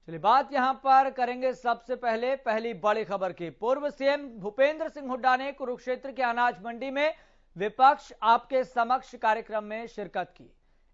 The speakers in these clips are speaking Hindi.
चलिए बात यहां पर करेंगे सबसे पहले पहली बड़ी खबर की। पूर्व सीएम भूपेंद्र सिंह हुड्डा ने कुरुक्षेत्र के अनाज मंडी में विपक्ष आपके समक्ष कार्यक्रम में शिरकत की।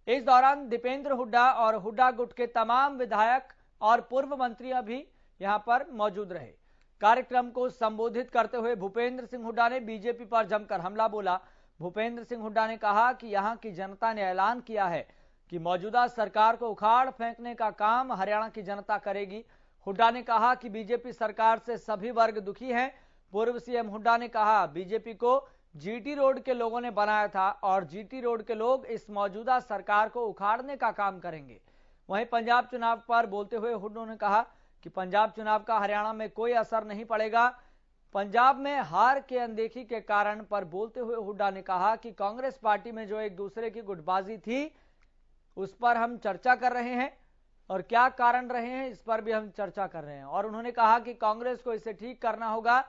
इस दौरान दीपेंद्र हुड्डा और हुड्डा गुट के तमाम विधायक और पूर्व मंत्री भी यहां पर मौजूद रहे। कार्यक्रम को संबोधित करते हुए भूपेंद्र सिंह हुड्डा ने बीजेपी पर जमकर हमला बोला। भूपेंद्र सिंह हुड्डा ने कहा कि यहां की जनता ने ऐलान किया है कि मौजूदा सरकार को उखाड़ फेंकने का काम हरियाणा की जनता करेगी। हुड्डा ने कहा कि बीजेपी सरकार से सभी वर्ग दुखी हैं। पूर्व सीएम हुड्डा ने कहा बीजेपी को जीटी रोड के लोगों ने बनाया था और जीटी रोड के लोग इस मौजूदा सरकार को उखाड़ने का काम करेंगे। वहीं पंजाब चुनाव पर बोलते हुए हुड्डा ने कहा कि पंजाब चुनाव का हरियाणा में कोई असर नहीं पड़ेगा। पंजाब में हार के अनदेखी के कारण पर बोलते हुए हुड्डा ने कहा कि कांग्रेस पार्टी में जो एक दूसरे की गुटबाजी थी उस पर हम चर्चा कर रहे हैं और क्या कारण रहे हैं इस पर भी हम चर्चा कर रहे हैं। और उन्होंने कहा कि कांग्रेस को इसे ठीक करना होगा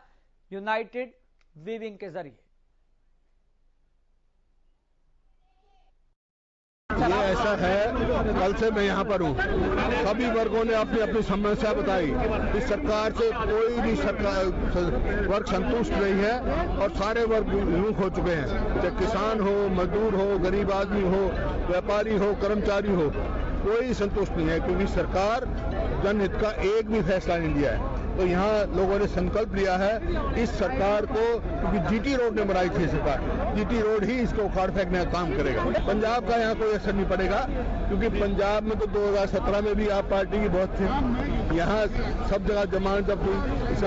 यूनाइटेड वीविंग के जरिए। ये ऐसा है, कल से मैं यहाँ पर हूँ। सभी वर्गों ने अपनी अपनी समस्या बताई। इस सरकार से कोई भी वर्ग संतुष्ट नहीं है और सारे वर्ग विमुख हो चुके हैं। चाहे किसान हो, मजदूर हो, गरीब आदमी हो, व्यापारी हो, कर्मचारी हो, कोई संतुष्ट नहीं है क्योंकि सरकार जनहित का एक भी फैसला नहीं लिया है। तो यहाँ लोगों ने संकल्प लिया है इस सरकार को, क्योंकि जीटी रोड ने बनाई थी सरकार, जीटी रोड ही इसको उखाड़ फेंकने का काम करेगा। पंजाब का यहाँ कोई असर नहीं पड़ेगा क्योंकि पंजाब में तो 2017 में भी आप पार्टी की बहुत थी। यहाँ सब जगह जमानत जब हुई, इस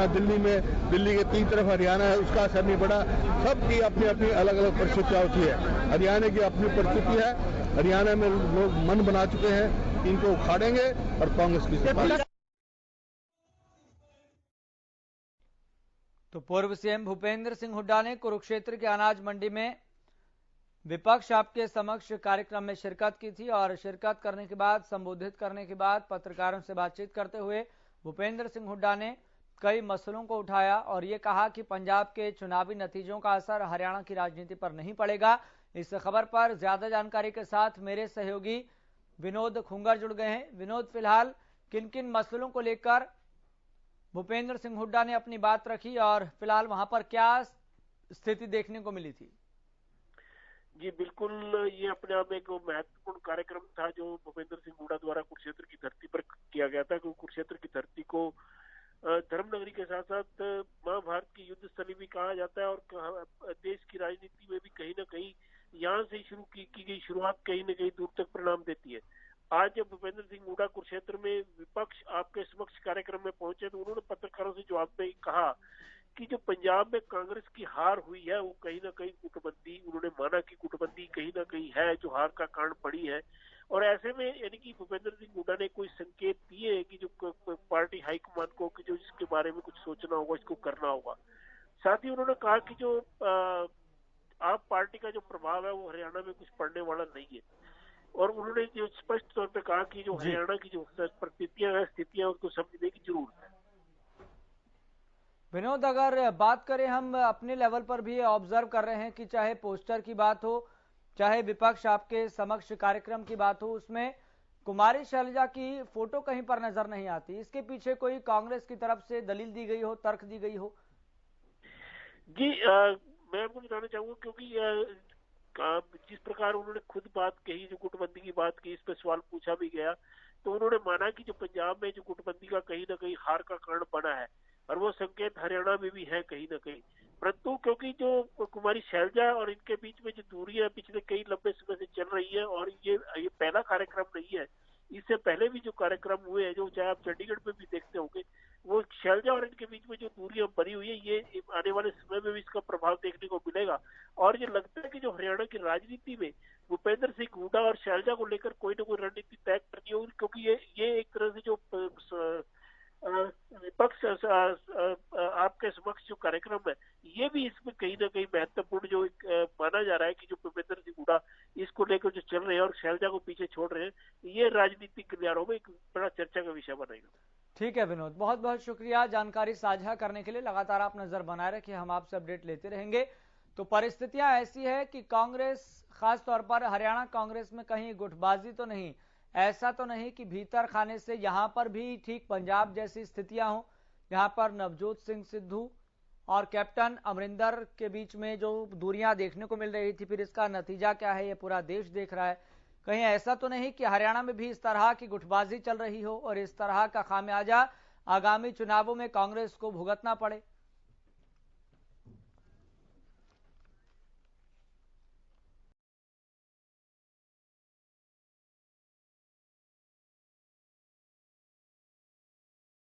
दिल्ली के 3 तरफ हरियाणा है, उसका असर नहीं पड़ा। सबकी अपनी अपनी अलग अलग परिस्थितियाँ होती है। हरियाणा की अपनी परिस्थिति है। हरियाणा में लोग मन बना चुके हैं, इनको उखाड़ेंगे और कांग्रेस की सरकार। तो पूर्व सीएम भूपेंद्र सिंह हुड्डा ने कुरुक्षेत्र के अनाज मंडी में विपक्ष आपके समक्ष कार्यक्रम में शिरकत की थी और शिरकत करने के बाद संबोधित करने के बाद पत्रकारों से बातचीत करते हुए भूपेंद्र सिंह हुड्डा ने कई मसलों को उठाया और ये कहा कि पंजाब के चुनावी नतीजों का असर हरियाणा की राजनीति पर नहीं पड़ेगा। इस खबर पर ज्यादा जानकारी के साथ मेरे सहयोगी विनोद खुंगर जुड़ गए हैं। विनोद, फिलहाल किन किन मसलों को लेकर भूपेंद्र सिंह हुड्डा ने अपनी बात रखी और फिलहाल वहां पर क्या स्थिति देखने को मिली थी? जी बिल्कुल, ये अपने आप एक महत्वपूर्ण कार्यक्रम था जो भूपेंद्र सिंह हुड्डा द्वारा कुरुक्षेत्र की धरती पर किया गया था। क्योंकि कुरुक्षेत्र की धरती को धर्मनगरी के साथ साथ महाभारत की युद्ध स्थली भी कहा जाता है और देश की राजनीति में भी कहीं ना कहीं यहाँ से शुरू की गई शुरुआत कहीं ना कहीं दूर तक परिणाम देती है। आज जब भूपेंद्र सिंह हुड्डा कुरुक्षेत्र में विपक्ष आपके समक्ष कार्यक्रम में पहुंचे तो उन्होंने पत्रकारों से जवाब में कहा कि जो पंजाब में कांग्रेस की हार हुई है वो कहीं ना कहीं गुटबंदी, उन्होंने माना कि गुटबंदी कहीं ना कहीं है जो हार का कारण पड़ी है। और ऐसे में यानी कि भूपेंद्र सिंह हुड्डा ने कोई संकेत दिए कि जो पार्टी हाईकमान को कि जो इसके बारे में कुछ सोचना होगा, इसको करना होगा। साथ ही उन्होंने कहा कि जो आप पार्टी का जो प्रभाव है वो हरियाणा में कुछ पड़ने वाला नहीं है। और उन्होंने जो स्पष्ट तौर पे कहा कि जो हरियाणा की जो परिस्थितियां हैं, स्थितियां, उनको समझने की जरूरत है। विनोद, अगर बात करें हम अपने लेवल पर भी ऑब्जर्व कर रहे हैं कि चाहे पोस्टर की बात हो, चाहे विपक्ष आपके समक्ष कार्यक्रम की बात हो, उसमें कुमारी शैलजा की फोटो कहीं पर नजर नहीं आती। इसके पीछे कोई कांग्रेस की तरफ से दलील दी गई हो, तर्क दी गई हो? जी मैं आपको बताना चाहूंगा क्योंकि जिस प्रकार उन्होंने खुद बात कही, जो गुटबंदी की बात की, इस पर सवाल पूछा भी गया तो उन्होंने माना कि जो पंजाब में जो गुटबंदी का कहीं ना कहीं हार का कारण बना है और वो संकेत हरियाणा में भी है कहीं ना कहीं। परंतु क्योंकि जो कुमारी शैलजा और इनके बीच में जो दूरी है पिछले कई लंबे समय से चल रही है और ये पहला कार्यक्रम नहीं है, इससे पहले भी जो कार्यक्रम हुए हैं, जो चाहे आप चंडीगढ़ में भी देखते होंगे, वो शैलजा और इनके बीच में जो दूरियां बनी हुई है, ये आने वाले समय में भी इसका प्रभाव देखने को मिलेगा। और ये लगता है कि जो हरियाणा की राजनीति में भूपेंद्र सिंह हुड्डा और शैलजा को लेकर कोई ना कोई रणनीति तय करनी होगी, क्योंकि ये एक तरह से जो विपक्ष आपके समक्ष जो कार्यक्रम है, ये भी इसमें कहीं ना कहीं महत्वपूर्ण जो माना जा रहा है कि जो भूपेंद्र सिंह हुड्डा इसको लेकर जो चल रहे हैं और शैलजा को पीछे छोड़ रहे हैं, ये राजनीतिक गलियारों में एक बड़ा चर्चा का विषय बनेगा। ठीक है विनोद, बहुत बहुत शुक्रिया जानकारी साझा करने के लिए। लगातार आप नजर बनाए रखिए, हम आपसे अपडेट लेते रहेंगे। तो परिस्थितियां ऐसी है कि कांग्रेस, खासतौर पर हरियाणा कांग्रेस में कहीं गुटबाजी तो नहीं, ऐसा तो नहीं कि भीतर खाने से यहां पर भी ठीक पंजाब जैसी स्थितियां हों, यहां पर नवजोत सिंह सिद्धू और कैप्टन अमरिंदर के बीच में जो दूरियां देखने को मिल रही थी, फिर इसका नतीजा क्या है ये पूरा देश देख रहा है। कहीं ऐसा तो नहीं कि हरियाणा में भी इस तरह की गुटबाजी चल रही हो और इस तरह का खामियाजा आगामी चुनावों में कांग्रेस को भुगतना पड़े।